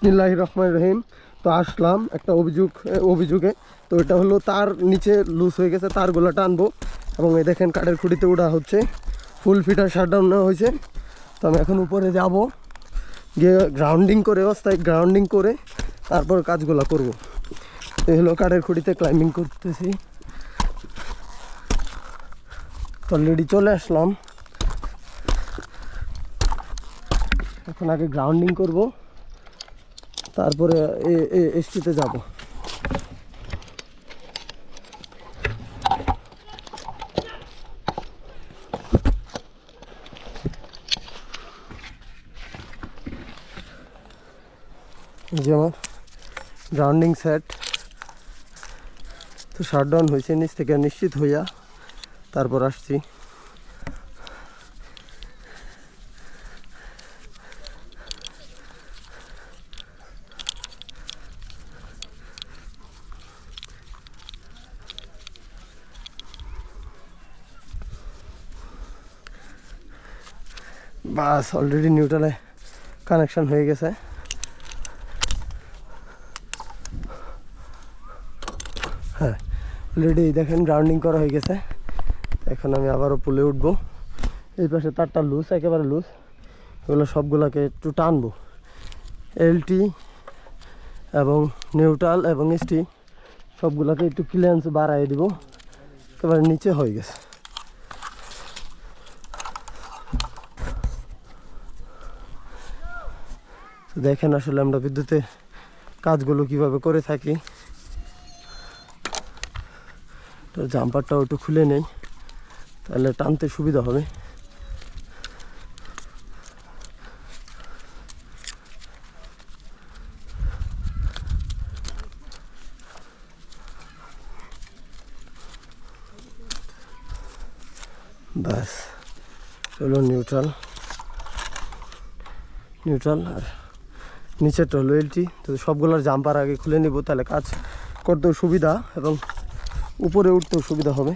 বিসমিল্লাহির রহমানির রহিম। তো আসলাম একটা অভিযোগে। তো এটা হলো তার নিচে লুজ হয়ে গেছে, তারগুলো টানবো। এবং এই দেখেন কাঠের খুঁটিতে ওঠা হচ্ছে, ফুল ফিটার শাটডাউন নেওয়া হয়েছে। তো আমি এখন উপরে যাব, গিয়ে গ্রাউন্ডিং করে তারপর কাজগুলো করব। এই হলো কাঠের খুঁটিতে ক্লাইম্বিং করতেছি। অলরেডি চলে আসলাম। এখন আগে গ্রাউন্ডিং করব, তারপরে এসটিতে যাব। যে আমার গ্রাউন্ডিং সেট তো শাটডাউন হয়েছে, নিচ থেকে নিশ্চিত হইয়া তারপর আসছি। বাস অলরেডি নিউট্রালে কানেকশন হয়ে গেছে। হ্যাঁ, অলরেডি দেখেন গ্রাউন্ডিং করা হয়ে গেছে। এখন আমি আবারও পুলে উঠবো। এই পাশে তারটা লুজ, একেবারে লুজ। এগুলো সবগুলোকে একটু টানবো, এলটি এবং নিউট্রাল এবং এসটি সবগুলোকে একটু ক্লিয়ারেন্স বাড়াই দিব। একেবারে নিচে হয়ে গেছে। দেখেন আসলে আমরা বিদ্যুতের কাজগুলো কিভাবে করে থাকি। তো জাম্পারটাও একটু খুলে নেই, তাহলে টানতে সুবিধা হবে। বাস চলো নিউট্রাল আর নিচেরটা হলো এলটি। তো সবগুলোর জাম্পার আগে খুলে নিব, তাহলে কাজ করতেও সুবিধা এবং উপরে উঠতেও সুবিধা হবে।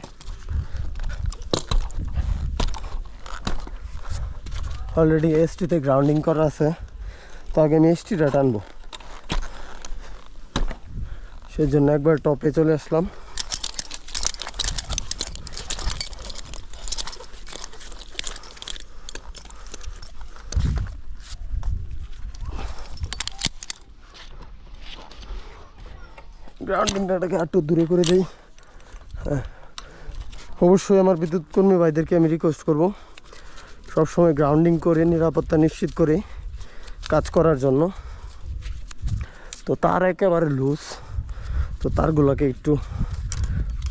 অলরেডি এসটিতে গ্রাউন্ডিং করা আছে, তো আগে আমি এসটিটা টানবো। সেই জন্য একবার টপে চলে আসলাম। গ্রাউন্ডিংটাকে একটু দূরে করে দিই। হ্যাঁ, অবশ্যই আমার বিদ্যুৎ কর্মী ভাইদেরকে আমি রিকোয়েস্ট করব সবসময় গ্রাউন্ডিং করে নিরাপত্তা নিশ্চিত করে কাজ করার জন্য। তো তার একেবারে লুজ, তো তারগুলোকে একটু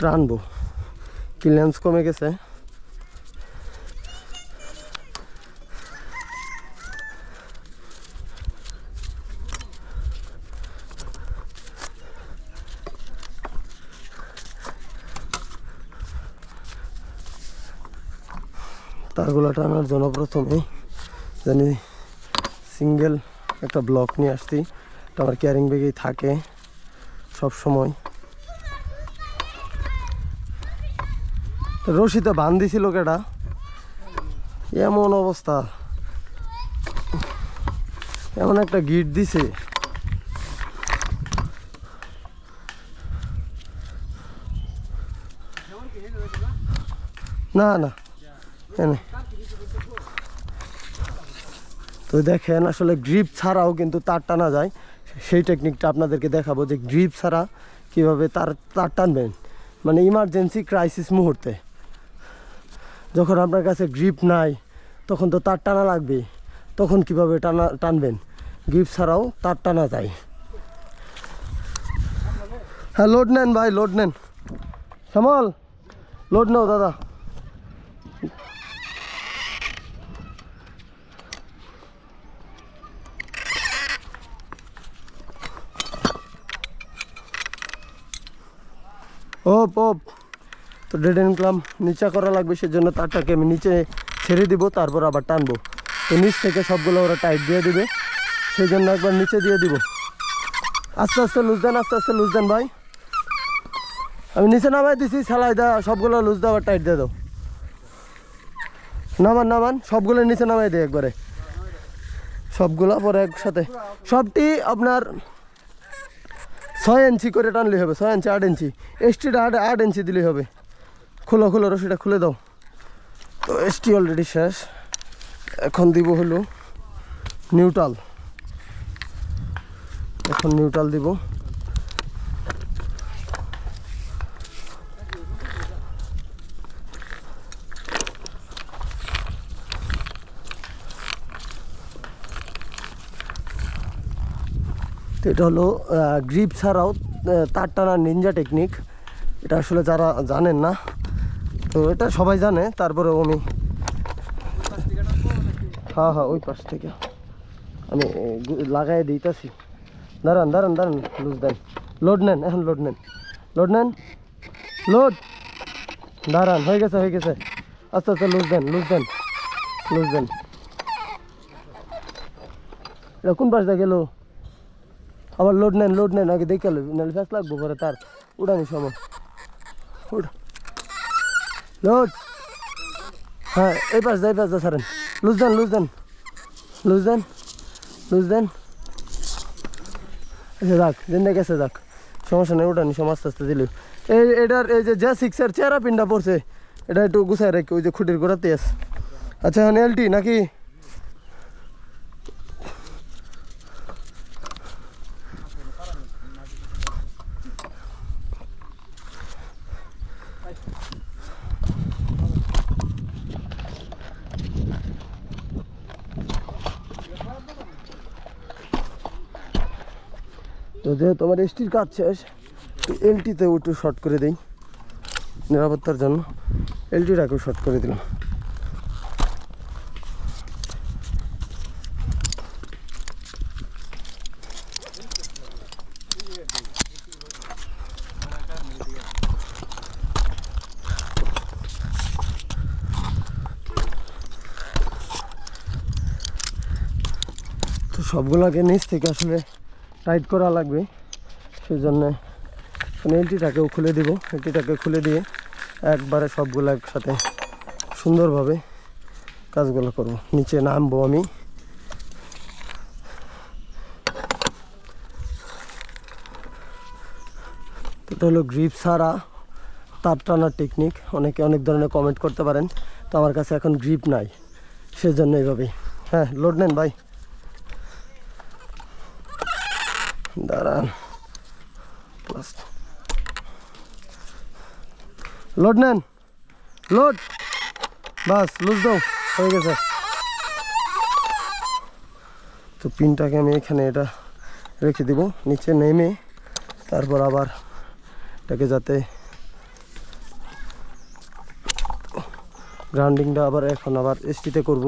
টানবো, ক্লিয়ারেন্স কমে গেছে। তারগুলো টানার জন্য প্রথমে জানি সিঙ্গেল একটা ব্লক নিয়ে আসছি। এটা আমার ক্যারিং ব্যাগেই থাকে সব সময়। রশিতে বান্ধ দিছিল কেটা, এমন অবস্থা, এমন একটা গিট দিছে। না না এনে তো দেখেন আসলে গ্রিপ ছাড়াও কিন্তু তার টানা যায়। সেই টেকনিকটা আপনাদেরকে দেখাবো যে গ্রিপ ছাড়া কীভাবে তার টানবেন। মানে ইমার্জেন্সি ক্রাইসিস মুহূর্তে যখন আপনার কাছে গ্রিপ নাই, তখন তো তার টানা লাগবে। তখন কিভাবে টানবেন, গ্রিপ ছাড়াও তার টানা যায়। হ্যাঁ, লোড নেন ভাই, লোড নেন। শ্যামল, লোড নাও দাদা। ওপ তো ডেড এন্ড ক্লাম নিচা করা লাগবে, সেজন্য তারটাকে আমি নিচে ছেড়ে দিব, তারপর আবার টানবো। তো নিচ থেকে সবগুলো ওরা টাইট দিয়ে দিবে, সেই জন্য একবার নিচে দিয়ে দিব। আস্তে আস্তে লুজ দেন ভাই। আমি নিচে নামাই দিছি, সেলাই দেওয়া সবগুলো লুজ দেওয়া, টাইট দিয়ে দাও। নামান সবগুলো নিচে নামাই দিই একবারে। সবগুলা পরে একসাথে সবটি আপনার 6 ইঞ্চি করে টানলে হবে, 6 ইঞ্চি 8 ইঞ্চি, এসটিটা 8 ইঞ্চি দিলেই হবে। খোলো খোলো রশিটা খুলে দাও। তো এসটি অলরেডি শেষ, এখন দিব হলো নিউট্রাল। এখন নিউট্রাল দিব। তো এটা হলো গ্রিপ ছাড়াও তার টানা নিনজা টেকনিক। এটা আসলে যারা জানেন না, তো এটা সবাই জানে, তারপরেও আমি হ্যাঁ হ্যাঁ ওই পাশ থেকে আমি লাগাই দিতেছি। দাঁড়ান দাঁড়ান দাঁড়ান, লুজ দেন, লোড নেন, এখন লোড নেন, লোড নেন, লোড, দাঁড়ান, হয়ে গেছে হয়ে গেছে, আস্তে আস্তে লুজ দেন, লুজ দেন, লুজ দেন। এটা কোন পাশটা গেল? আবার লোড নেন আগে দেখে নাহলে ফ্যাস লাগবো পরে তার উড়ানি সময়। লোড, হ্যাঁ এই পাশ দা সারেন, লুজ দেন লুজ দেন লুজ দেন লুজ দেন। আচ্ছা যাক, জিন্দা গেছে যাক, সমস্যা নেই, উঠানি সময় আস্তে আস্তে দিলে। এটার এই যে সিক্সের চেহারা পিনটা পড়ছে, এটা একটু গুছাই রাখি, ওই যে খুঁটির গোড়াতে আছে। আচ্ছা এখন এলটি নাকি? তো যেহেতু তোমার এসটির কাজ শেষ, এলটিতে একটু শর্ট করে দিই নিরাপত্তার জন্য, এলটিটাকেও শর্ট করে দিলাম। তো সবগুলোকে নিচ থেকে আসলে টাইট করা লাগবে, সেই জন্যে এলটিটাকেও খুলে দিব। এলটিটাকে খুলে দিয়ে একবারে সবগুলো একসাথে সুন্দরভাবে কাজগুলো করব। নিচে নামবো আমি। এটা হলো গ্রিপ ছাড়া তার টানার টেকনিক। অনেকে অনেক ধরনের কমেন্ট করতে পারেন, তো আমার কাছে এখন গ্রিপ নাই, সেজন্য এইভাবেই। হ্যাঁ লোড নেন ভাই, দাঁড়ান, লোড নেন, লোড, বাস লুজ দাও, হয়ে গেছে। তো পিনটাকে আমি এখানে এটা রেখে দিব, নিচে নেমে তারপর আবার এটাকে যাতে গ্রাউন্ডিংটা আবার এখন আবার এসটিতে করব।